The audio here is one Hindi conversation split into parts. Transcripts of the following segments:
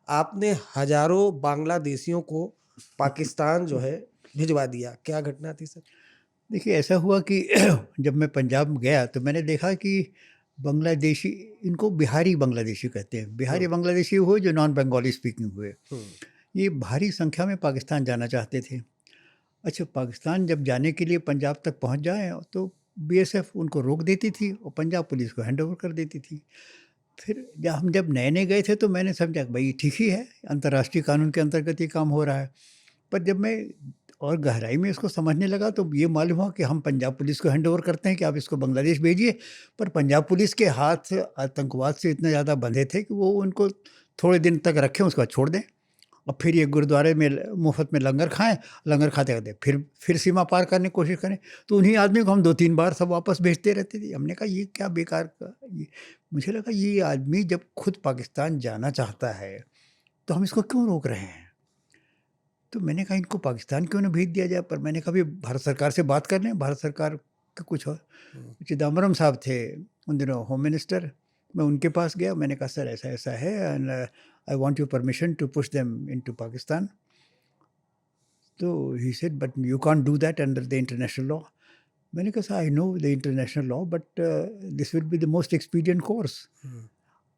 आपने हज़ारों बांग्लादेशियों को पाकिस्तान जो है भिजवा दिया। क्या घटना थी सर? देखिए, ऐसा हुआ कि जब मैं पंजाब गया तो मैंने देखा कि बांग्लादेशी, इनको बिहारी बांग्लादेशी कहते हैं। बिहारी हुँ, बांग्लादेशी हुए जो नॉन बंगाली स्पीकिंग हुए। हुँ, ये भारी संख्या में पाकिस्तान जाना चाहते थे। अच्छा, पाकिस्तान जब जाने के लिए पंजाब तक पहुंच जाए तो बीएसएफ उनको रोक देती थी और पंजाब पुलिस को हैंड ओवर कर देती थी। फिर जब नए-नए गए थे तो मैंने समझा कि भई ठीक ही है, अंतर्राष्ट्रीय कानून के अंतर्गत ये काम हो रहा है। पर जब मैं और गहराई में इसको समझने लगा तो ये मालूम हुआ कि हम पंजाब पुलिस को हैंड ओवर करते हैं कि आप इसको बांग्लादेश भेजिए। पर पंजाब पुलिस के हाथ आतंकवाद से इतने ज़्यादा बंधे थे कि वो उनको थोड़े दिन तक रखें, उसके बाद छोड़ दें। और फिर ये गुरुद्वारे में मुफ्त में लंगर खाएँ, लंगर खाते-खाते फिर सीमा पार करने की कोशिश करें। तो उन्हीं आदमी को हम 2-3 बार सब वापस भेजते रहते थे। हमने कहा ये क्या बेकार का ये, मुझे लगा ये आदमी जब खुद पाकिस्तान जाना चाहता है, तो हम इसको क्यों रोक रहे हैं? तो मैंने कहा इनको पाकिस्तान क्यों ना भेज दिया जाए, पर मैंने कहा अभी भारत सरकार से बात कर लें, भारत सरकार का कुछ और हुँ, चिदम्बरम साहब थे उन दिनों होम मिनिस्टर। मैं उनके पास गया, मैंने कहा सर ऐसा-ऐसा है and I want your permission to push them into Pakistan. तो he said but you can't do that under the international law. मैंने कहा sir I know the international law but this will be the most expedient course. हुँ,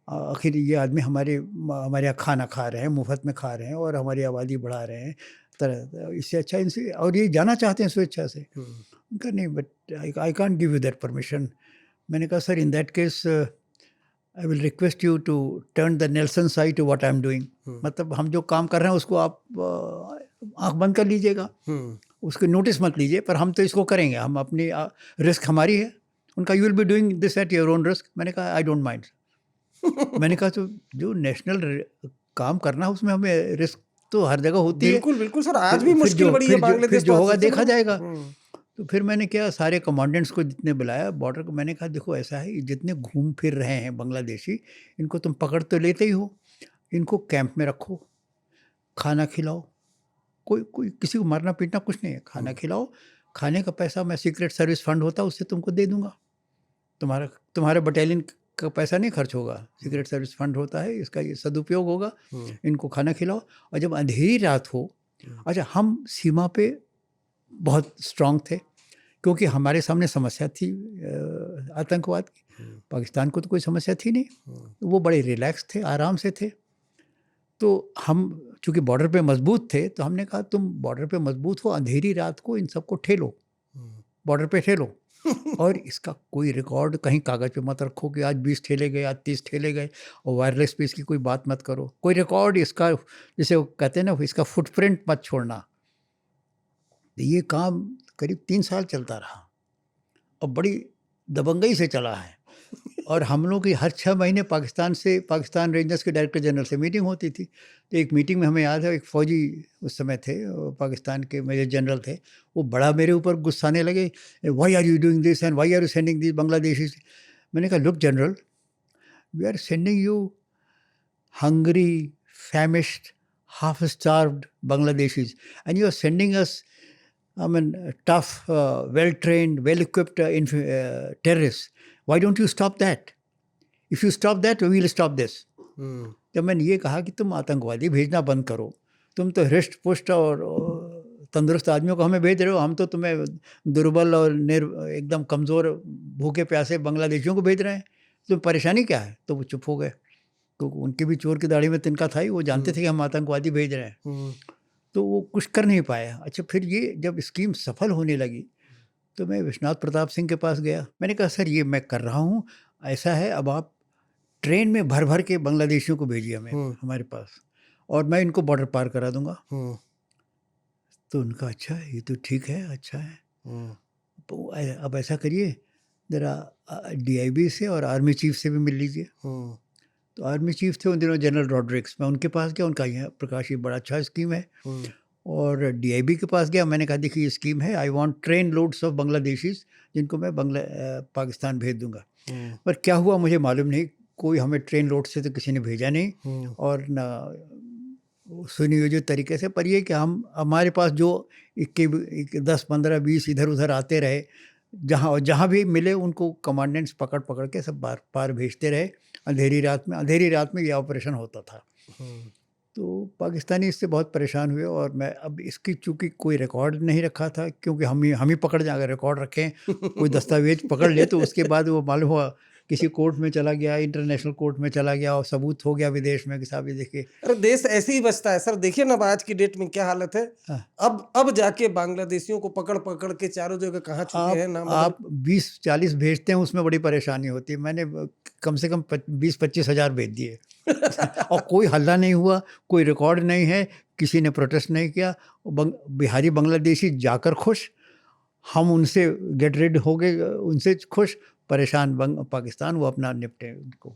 आखिर ये आदमी हमारे यहाँ खाना खा रहे हैं, मुफ्त में खा रहे हैं और हमारी आबादी बढ़ा रहे हैं, इससे अच्छा इनसे, और ये जाना चाहते हैं स्वेच्छा से। हुँ, उनका नहीं, but I I can't give you that permission. मैंने कहा sir in that case I will request you to turn the Nelson side to what I am doing. हुँ, मतलब हम जो काम कर रहे हैं उसको आप आँख बंद कर लीजिएगा, हुँ। उसको नोटिस मत लीजिए, पर हम तो इसको करेंगे, हम अपनी रिस्क हमारी है। उनका you will be doing this at your own risk. मैंने कहा आई डोंट माइंड। मैंने कहा तो जो नेशनल काम करना है उसमें हमें रिस्क तो हर जगह होती है। बिल्कुल, बिल्कुल सर, आज फिर भी फिर मुश्किल जो बड़ी है फिर जो फिर बांग्लादेश जो होगा पहुँचने से देखा मतलब जाएगा। हुँ, तो फिर मैंने क्या, सारे कमांडेंट्स को जितने बुलाया बॉर्डर को, मैंने कहा देखो ऐसा है, ये जितने घूम फिर रहे हैं बांग्लादेशी, इनको तुम पकड़ तो लेते ही हो, इनको कैंप में रखो, खाना खिलाओ, कोई कोई किसी को मारना पीटना कुछ नहीं है, खाना हुँ, खिलाओ, खाने का पैसा मैं सीक्रेट सर्विस फंड होता है उससे तुमको दे दूंगा, तुम्हारा तुम्हारे बटालियन का पैसा नहीं खर्च होगा, हुँ, सीक्रेट सर्विस फंड होता है, इसका ये सदुपयोग होगा, हुँ, इनको खाना खिलाओ। और जब अंधेरी रात हो, हुँ, अच्छा हम सीमा पे बहुत स्ट्रांग थे क्योंकि हमारे सामने समस्या थी आतंकवाद की। हुँ, पाकिस्तान को तो कोई समस्या थी नहीं, हुँ, वो बड़े रिलैक्स थे, आराम से थे। तो हम चूँकि बॉर्डर पे मज़बूत थे, तो हमने कहा तुम बॉर्डर पे मज़बूत हो, अंधेरी रात को इन सबको ठेलो, हुँ। बॉर्डर पे ठेलो, और इसका कोई रिकॉर्ड कहीं कागज़ पे मत रखो कि आज 20 ठेले गए, आज 30 ठेले गए, और वायरलेस पे इसकी कोई बात मत करो। कोई रिकॉर्ड इसका, जिसे वो कहते हैं ना, इसका फुटप्रिंट मत छोड़ना। तो ये काम करीब 3 साल चलता रहा और बड़ी दबंगई से चला है। और हम लोग की हर 6 महीने पाकिस्तान रेंजर्स के डायरेक्टर जनरल से मीटिंग होती थी। तो एक मीटिंग में हमें याद है, एक फ़ौजी उस समय थे, पाकिस्तान के मेजर जनरल थे, वो बड़ा मेरे ऊपर गुस्साने लगे, why are you doing this and why are you sending this Bangladeshis. मैंने कहा look general, we are sending you hungry, famished, half-starved Bangladeshis, and you are sending us, I mean, tough, well-trained, well-equipped terrorists. Why don't you stop that? If you stop that, we will stop this. हुँ, जब मैंने ये कहा कि तुम आतंकवादी भेजना बंद करो, तुम तो हृष्ट पुष्ट और तंदुरुस्त आदमियों को हमें भेज रहे हो, हम तो तुम्हें दुर्बल और एकदम कमज़ोर भूखे प्यासे बांग्लादेशियों को भेज रहे हैं, तुम्हें परेशानी क्या है? तो वो चुप हो गए। तो उनके भी चोर की दाढ़ी में तिनका था ही, वो जानते हुँ, थे कि हम आतंकवादी भेज रहे हैं, हुँ, तो वो कुछ कर नहीं पाए। अच्छा, फिर ये जब स्कीम सफल होने लगी, तो मैं विश्वनाथ प्रताप सिंह के पास गया। मैंने कहा सर ये मैं कर रहा हूँ, ऐसा है अब आप ट्रेन में भर-भर के बांग्लादेशियों को भेजिए हमें हुँ, हमारे पास, और मैं इनको बॉर्डर पार करा दूँगा। हुँ, तो उनका अच्छा ये तो ठीक है, अच्छा है। हुँ, तो अब ऐसा करिए, ज़रा डीआईबी से और आर्मी चीफ से भी मिल लीजिए। हुँ, तो आर्मी चीफ थे उन दिनों जनरल रॉड्रिक्स, मैं उनके पास गया, उनका ये प्रकाश ये बड़ा अच्छा स्कीम है। हुँ, और डीआईबी के पास गया, मैंने कहा देखिए ये स्कीम है, I want train loads of Bangladeshis जिनको मैं पाकिस्तान भेज दूँगा। हुँ, पर क्या हुआ मुझे मालूम नहीं, कोई हमें ट्रेन लोड से तो किसी ने भेजा नहीं, हुँ, और ना सुनियोजित तरीके से। पर ये कि हम हमारे पास जो इक्की 10, 15, 20 इधर-उधर आते रहे, जहाँ भी मिले उनको कमांडेंट्स पकड़-पकड़ के सब पार पार भेजते रहे, अंधेरी रात में ये ऑपरेशन होता था। हुँ। तो पाकिस्तानी इससे बहुत परेशान हुए और मैं अब इसकी चूँकि कोई रिकॉर्ड नहीं रखा था, क्योंकि हम ही पकड़ जाएँ, अगर रिकॉर्ड रखें, कोई दस्तावेज़ पकड़ ले तो उसके बाद वो मालूम हुआ किसी कोर्ट में चला गया, इंटरनेशनल कोर्ट में चला गया और सबूत हो गया विदेश में कि साहब ये देखिए। अरे देश ऐसे ही बचता है सर, देखिए ना अब आज की डेट में क्या हालत है। हाँ, अब जाके बांग्लादेशियों को पकड़ के चारों जगह कहाँ छुपे हैं नाम आप 20-40 भेजते हैं, उसमें बड़ी परेशानी होती है। मैंने कम से कम 20-25 हज़ार भेज दिए और कोई हल्ला नहीं हुआ, कोई रिकॉर्ड नहीं है, किसी ने प्रोटेस्ट नहीं किया। बिहारी बांग्लादेशी जाकर खुश, हम उनसे गेट रेड हो गए, उनसे खुश, परेशान पाकिस्तान, वो अपना निपटे उनको।